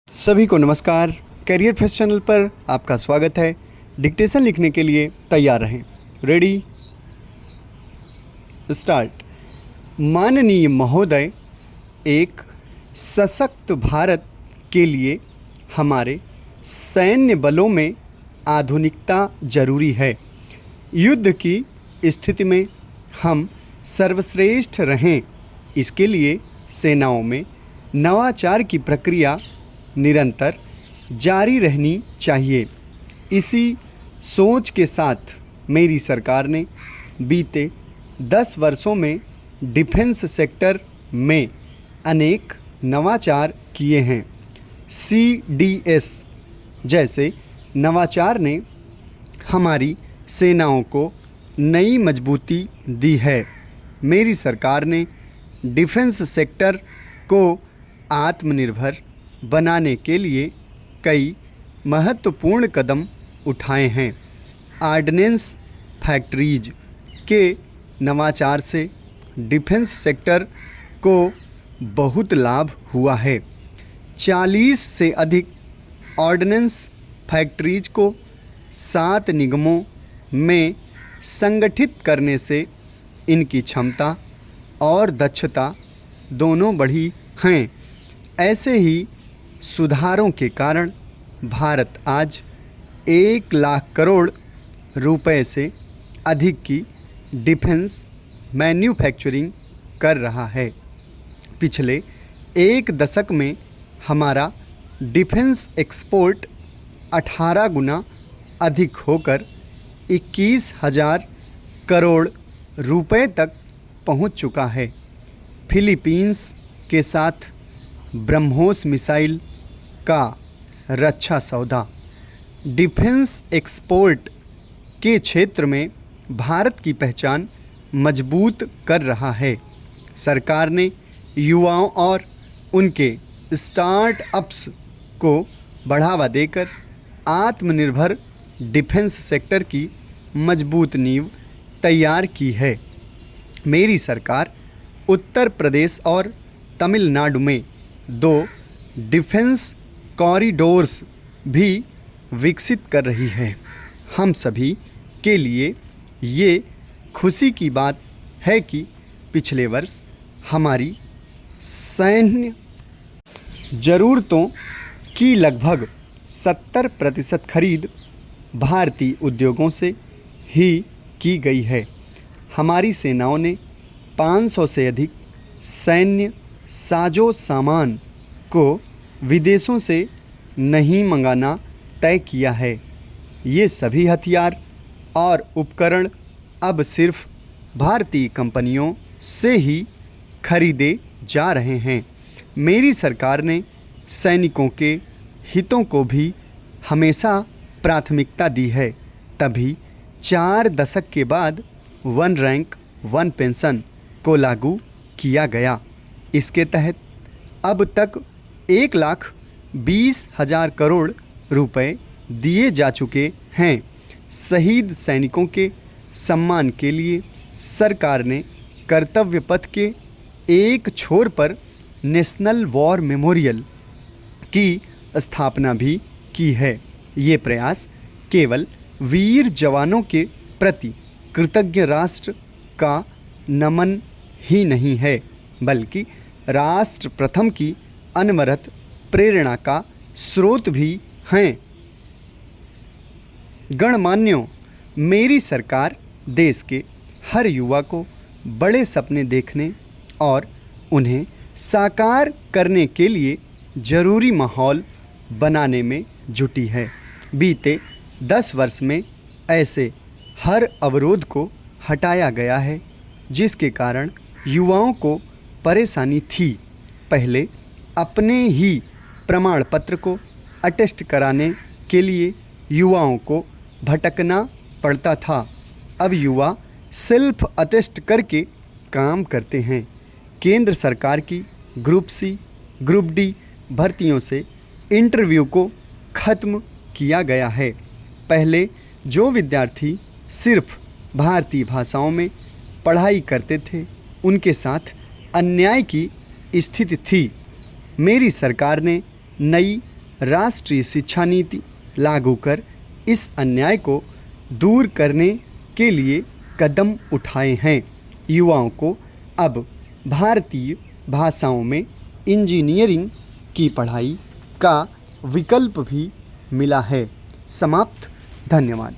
सभी को नमस्कार। करियर फेस्ट चैनल पर आपका स्वागत है। डिक्टेशन लिखने के लिए तैयार रहें। Ready start. माननीय महोदय, एक सशक्त भारत के लिए हमारे सैन्य बलों में आधुनिकता जरूरी है। युद्ध की स्थिति में हम सर्वश्रेष्ठ रहें, इसके लिए सेनाओं में नवाचार की प्रक्रिया निरंतर जारी रहनी चाहिए। इसी सोच के साथ मेरी सरकार ने बीते 10 वर्षों में डिफेंस सेक्टर में अनेक नवाचार किए हैं। CDS जैसे नवाचार ने हमारी सेनाओं को नई मजबूती दी है। मेरी सरकार ने डिफेंस सेक्टर को आत्मनिर्भर बनाने के लिए कई महत्वपूर्ण कदम उठाए हैं। ऑर्डिनेंस फैक्ट्रीज के नवाचार से डिफेंस सेक्टर को बहुत लाभ हुआ है। 40 से अधिक ऑर्डिनेंस फैक्ट्रीज को 7 निगमों में संगठित करने से इनकी क्षमता और दक्षता दोनों बढ़ी हैं। ऐसे ही सुधारों के कारण भारत आज 1 लाख करोड़ रुपए से अधिक की डिफेंस मैन्युफैक्चरिंग कर रहा है। पिछले 1 दशक में हमारा डिफेंस एक्सपोर्ट 18 गुना अधिक होकर 21,000 करोड़ रुपए तक पहुंच चुका है। फिलीपींस के साथ ब्रह्मोस मिसाइल का रक्षा सौदा। डिफेंस एक्सपोर्ट के क्षेत्र में भारत की पहचान मजबूत कर रहा है। सरकार ने युवाओं और उनके स्टार्टअप्स को बढ़ावा देकर आत्मनिर्भर डिफेंस सेक्टर की मजबूत नींव तैयार की है। मेरी सरकार उत्तर प्रदेश और तमिलनाडु में 2 डिफेंस कॉरिडोर्स भी विकसित कर रही है। हम सभी के लिए ये खुशी की बात है कि पिछले वर्ष हमारी सैन्य ज़रूरतों की लगभग 70% खरीद भारतीय उद्योगों से ही की गई है। हमारी सेनाओं ने 500 से अधिक सैन्य साजो सामान को विदेशों से नहीं मंगाना तय किया है। ये सभी हथियार और उपकरण अब सिर्फ भारतीय कंपनियों से ही खरीदे जा रहे हैं। मेरी सरकार ने सैनिकों के हितों को भी हमेशा प्राथमिकता दी है। तभी 4 दशक के बाद 1 रैंक 1 पेंशन को लागू किया गया। इसके तहत अब तक 1,20,000 करोड़ रुपए दिए जा चुके हैं। शहीद सैनिकों के सम्मान के लिए सरकार ने कर्तव्य पथ के एक छोर पर नेशनल वॉर मेमोरियल की स्थापना भी की है। ये प्रयास केवल वीर जवानों के प्रति कृतज्ञ राष्ट्र का नमन ही नहीं है, बल्कि राष्ट्र प्रथम की अनवरत प्रेरणा का स्रोत भी हैं। गणमान्यों, मेरी सरकार देश के हर युवा को बड़े सपने देखने और उन्हें साकार करने के लिए ज़रूरी माहौल बनाने में जुटी है। बीते 10 वर्ष में ऐसे हर अवरोध को हटाया गया है जिसके कारण युवाओं को परेशानी थी। पहले अपने ही प्रमाण पत्र को अटेस्ट कराने के लिए युवाओं को भटकना पड़ता था। अब युवा सेल्फ अटेस्ट करके काम करते हैं। केंद्र सरकार की ग्रुप C, ग्रुप D भर्तियों से इंटरव्यू को ख़त्म किया गया है। पहले जो विद्यार्थी सिर्फ भारतीय भाषाओं में पढ़ाई करते थे, उनके साथ अन्याय की स्थिति थी। मेरी सरकार ने नई राष्ट्रीय शिक्षा नीति लागू कर इस अन्याय को दूर करने के लिए कदम उठाए हैं। युवाओं को अब भारतीय भाषाओं में इंजीनियरिंग की पढ़ाई का विकल्प भी मिला है। समाप्त। धन्यवाद।